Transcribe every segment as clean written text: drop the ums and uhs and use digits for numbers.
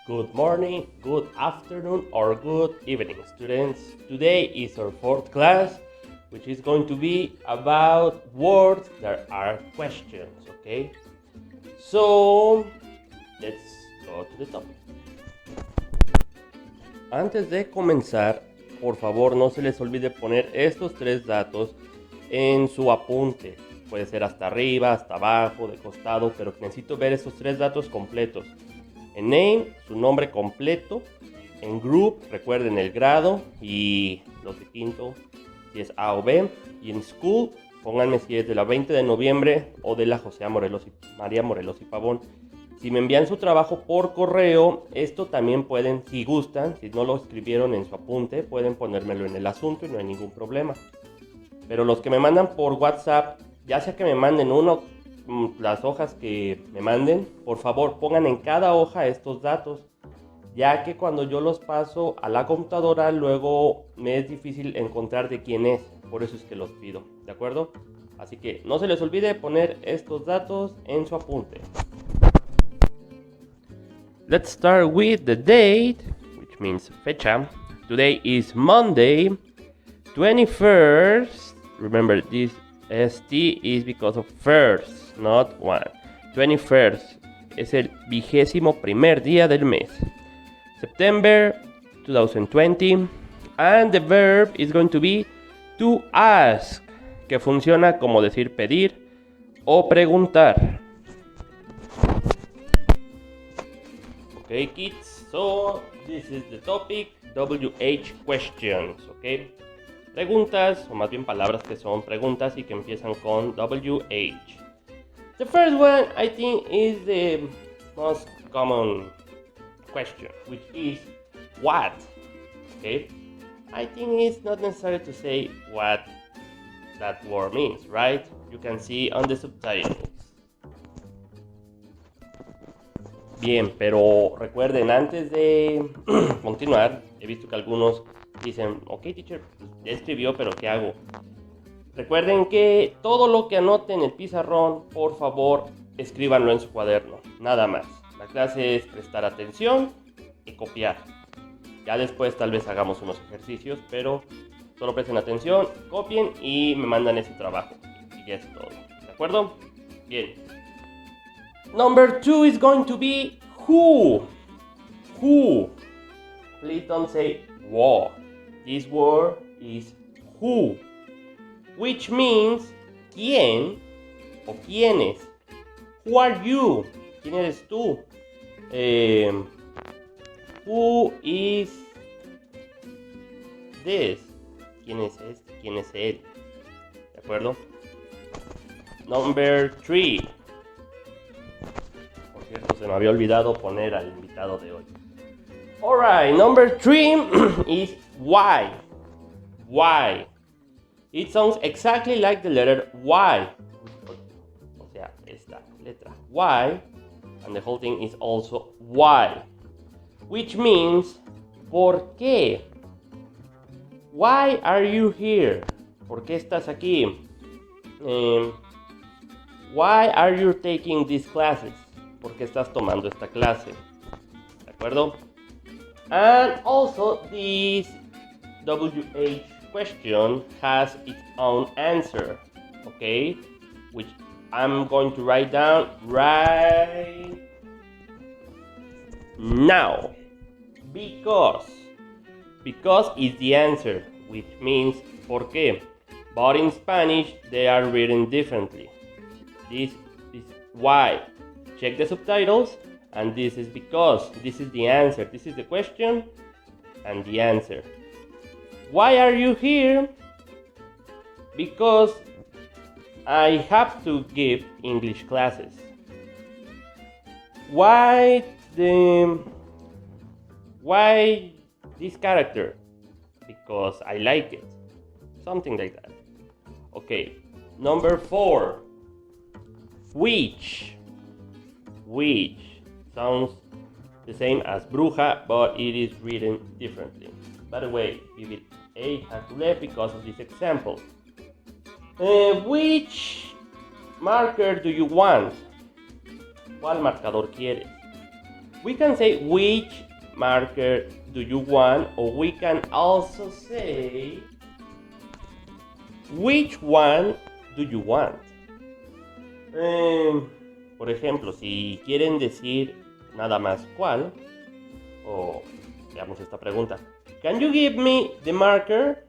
Good morning, good afternoon, or good evening, students. Today is our fourth class, which is going to be about words that are questions, okay? So, let's go to the topic. Antes de comenzar, por favor, no se les olvide poner estos tres datos en su apunte. Puede ser hasta arriba, hasta abajo, de costado, pero necesito ver estos tres datos completos. En name, su nombre completo. En group, recuerden el grado y los de quinto, si es A o B. Y en school, pónganme si es de la 20 de noviembre o de la María Morelos y Pavón. Si me envían su trabajo por correo, esto también pueden, si gustan, si no lo escribieron en su apunte, pueden ponérmelo en el asunto y no hay ningún problema. Pero los que me mandan por WhatsApp, ya sea que me manden las hojas que me manden, por favor pongan en cada hoja estos datos, ya que cuando yo los paso a la computadora luego me es difícil encontrar de quién es, por eso es que los pido, ¿de acuerdo? Así que no se les olvide poner estos datos en su apunte. Let's start with the date, which means fecha. Today is Monday, 21st. Remember, this ST is because of first, not one. 21st es el 21º día del mes. September 2020. And the verb is going to be to ask, que funciona como decir pedir o preguntar. Okay, kids, so this is the topic, WH questions, okay? Preguntas, o más bien palabras que son preguntas y que empiezan con WH. The first one, I think, is the most common question, which is what? Okay? I think it's not necessary to say what that word means, right? You can see on the subtitles. Bien, pero recuerden, antes de continuar, he visto que algunos dicen, ok, teacher, ya escribió, pero ¿qué hago? Recuerden que todo lo que anoten en el pizarrón, por favor, escríbanlo en su cuaderno, nada más. La clase es prestar atención y copiar. Ya después tal vez hagamos unos ejercicios, pero solo presten atención, copien y me mandan ese trabajo. Y ya es todo, ¿de acuerdo? Bien. Number 2 is going to be who. Who. Please don't say what. This word is who, which means quién o quiénes. Who are you? ¿Quién eres tú? Who is this? ¿Quién es este? ¿Quién es él? ¿De acuerdo? Number 3. Por cierto, se me había olvidado poner al invitado de hoy. Alright, number 3 is why. Why? It sounds exactly like the letter Y. O sea, esta letra Y. And the whole thing is also why. Which means, ¿por qué? Why are you here? ¿Por qué estás aquí? Why are you taking these classes? ¿Por qué estás tomando esta clase? ¿De acuerdo? And also, this WH question has its own answer, okay? Which I'm going to write down right now. Because is the answer, which means ¿por qué? But in Spanish, they are written differently. This is why. Check the subtitles. And this is because. This is the answer. This is the question and the answer. Why are you here? Because I have to give English classes. Why this character? Because I like it. Something like that. Okay. Number 4. Which sounds the same as bruja, but it is written differently. By the way, give it A has to left because of this example. Which marker do you want? ¿Cuál marcador quieres? We can say which marker do you want, or we can also say which one do you want. Por ejemplo, si quieren decir nada más cuál, o veamos esta pregunta. Can you give me the marker?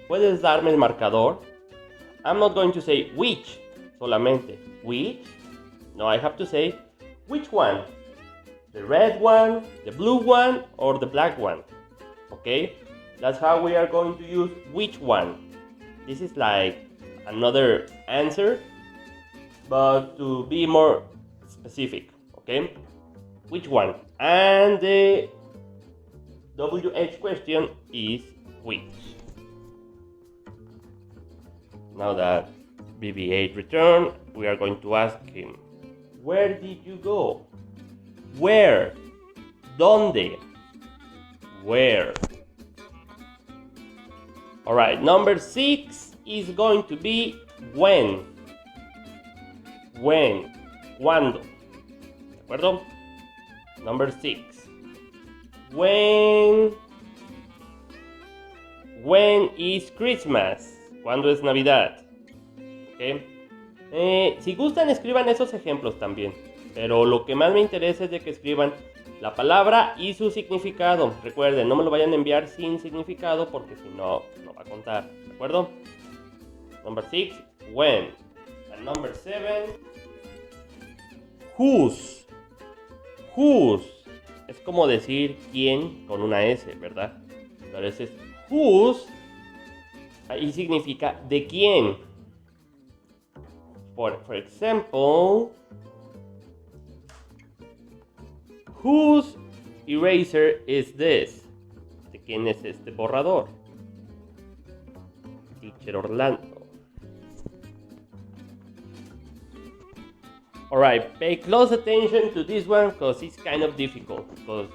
¿Puedes darme el marcador? I'm not going to say which solamente. Which? No, I have to say which one. The red one, the blue one, or the black one. Okay? That's how we are going to use which one. This is like another answer, but to be more specific. Okay? Which one? And the WH question is which. Now that BB-8 returned, we are going to ask him, where did you go? Where? ¿Dónde? Where? Alright, number 6 is going to be when. When. ¿Cuándo? ¿De acuerdo? Number 6. When is Christmas? ¿Cuándo es Navidad? Okay. Si gustan, escriban esos ejemplos también. Pero lo que más me interesa es de que escriban la palabra y su significado. Recuerden, no me lo vayan a enviar sin significado porque si no, no va a contar. ¿De acuerdo? Number 6, when. And number 7, whose. Whose. Es como decir quién con una S, ¿verdad? Pero ese es whose. Ahí significa de quién. For example, whose eraser is this? ¿De quién es este borrador? Teacher Orlando. Alright, pay close attention to this one because it's kind of difficult because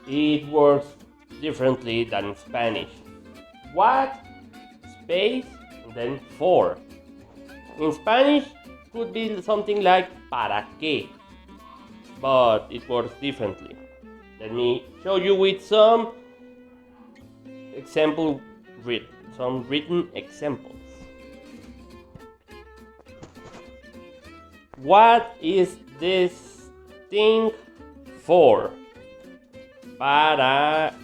it works differently than in Spanish. What? Space and then for. In Spanish could be something like para qué, but it works differently. Let me show you with some written examples. What is this thing for? ¿Para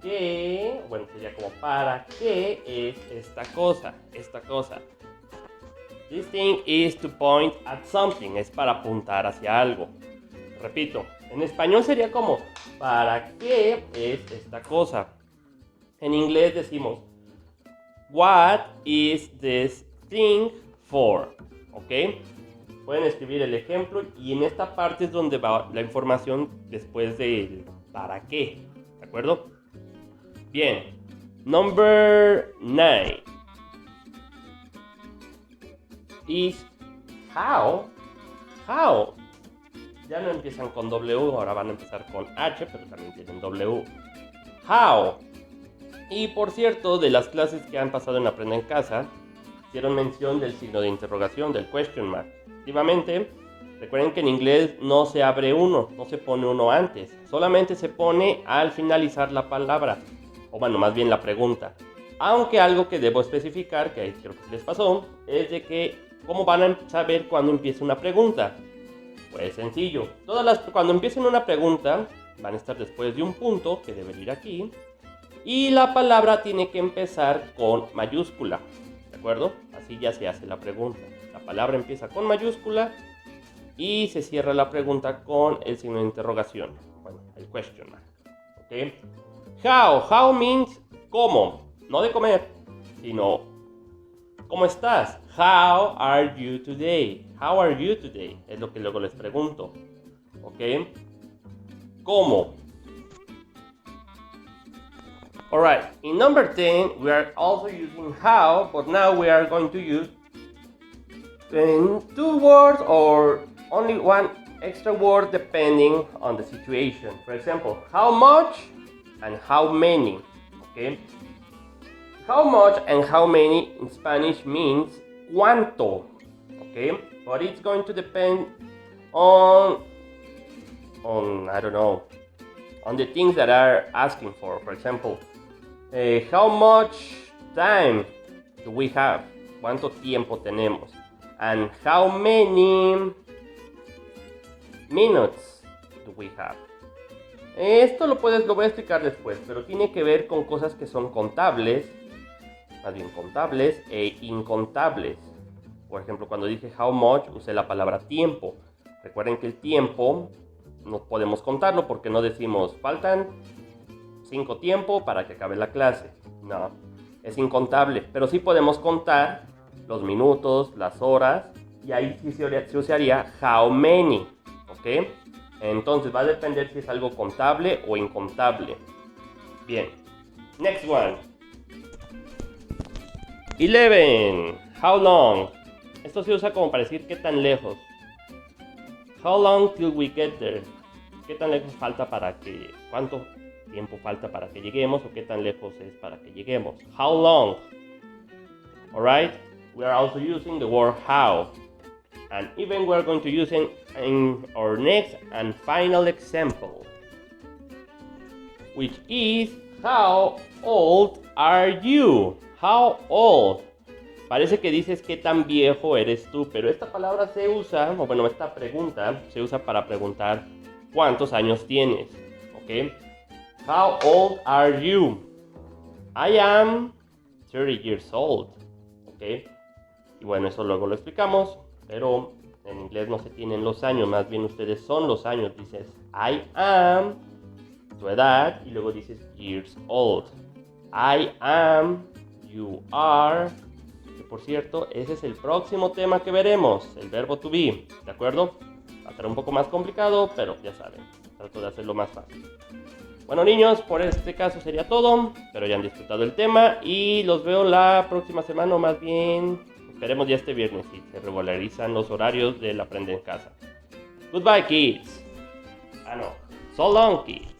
qué? Bueno, sería como ¿para qué es esta cosa? Esta cosa. This thing is to point at something. Es para apuntar hacia algo. Repito, en español sería como ¿para qué es esta cosa? En inglés decimos What is this thing for? ¿Ok? Pueden escribir el ejemplo y en esta parte es donde va la información después del ¿para qué? ¿De acuerdo? Bien. Number 9 is how. How. Ya no empiezan con W, ahora van a empezar con H, pero también tienen W. How. Y por cierto, de las clases que han pasado en Aprenda en Casa, hicieron mención del signo de interrogación, del question mark. Efectivamente, recuerden que en inglés no se abre uno, no se pone uno antes, solamente se pone al finalizar la palabra, o bueno, más bien la pregunta. Aunque algo que debo especificar, que ahí creo que les pasó, es de que ¿cómo van a saber cuándo empieza una pregunta? Pues sencillo, cuando empiecen una pregunta van a estar después de un punto que debe ir aquí y la palabra tiene que empezar con mayúscula, ¿de acuerdo? Así ya se hace la pregunta. La palabra empieza con mayúscula y se cierra la pregunta con el signo de interrogación, bueno, el question mark, ¿ok? How means cómo, no de comer, sino ¿cómo estás? How are you today? How are you today? Es lo que luego les pregunto. ¿Ok? ¿Cómo? Alright, in number 10, we are also using how, but now we are going to use two words or only one extra word depending on the situation. For example, how much and how many. ¿Ok? How much and how many in Spanish means cuánto, okay? But it's going to depend on I don't know, on the things that are asking for. For example, how much time do we have? ¿Cuánto tiempo tenemos? And how many minutes do we have? Esto lo voy a explicar después, pero tiene que ver con cosas que son contables, más bien contables e incontables. Por ejemplo, cuando dije how much, usé la palabra tiempo. Recuerden que el tiempo no podemos contarlo porque no decimos faltan 5 tiempo para que acabe la clase. No, es incontable, pero sí podemos contar los minutos, las horas, y ahí sí se usaría how many, ¿ok? Entonces va a depender si es algo contable o incontable. Bien, next one. 11. How long? Esto se usa como para decir qué tan lejos. How long till we get there? ¿Qué tan lejos falta para que... ¿Cuánto tiempo falta para que lleguemos? ¿O qué tan lejos es para que lleguemos? How long? Alright? We are also using the word how. And even we're going to use it in our next and final example, which is how old are you? How old? Parece que dices qué tan viejo eres tú, pero esta palabra se usa, o bueno, esta pregunta se usa para preguntar cuántos años tienes, ¿ok? How old are you? I am 30 years old, ¿ok? Y bueno, eso luego lo explicamos, pero en inglés no se tienen los años, más bien ustedes son los años. Dices I am, tu edad, y luego dices years old. I am, you are. Que por cierto, ese es el próximo tema que veremos, el verbo to be, ¿de acuerdo? Va a ser un poco más complicado, pero ya saben, trato de hacerlo más fácil. Bueno niños, por este caso sería todo, espero ya han disfrutado el tema y los veo la próxima semana, o más bien esperemos ya este viernes si se regularizan los horarios del Aprende en Casa. Goodbye kids. No, so long kids.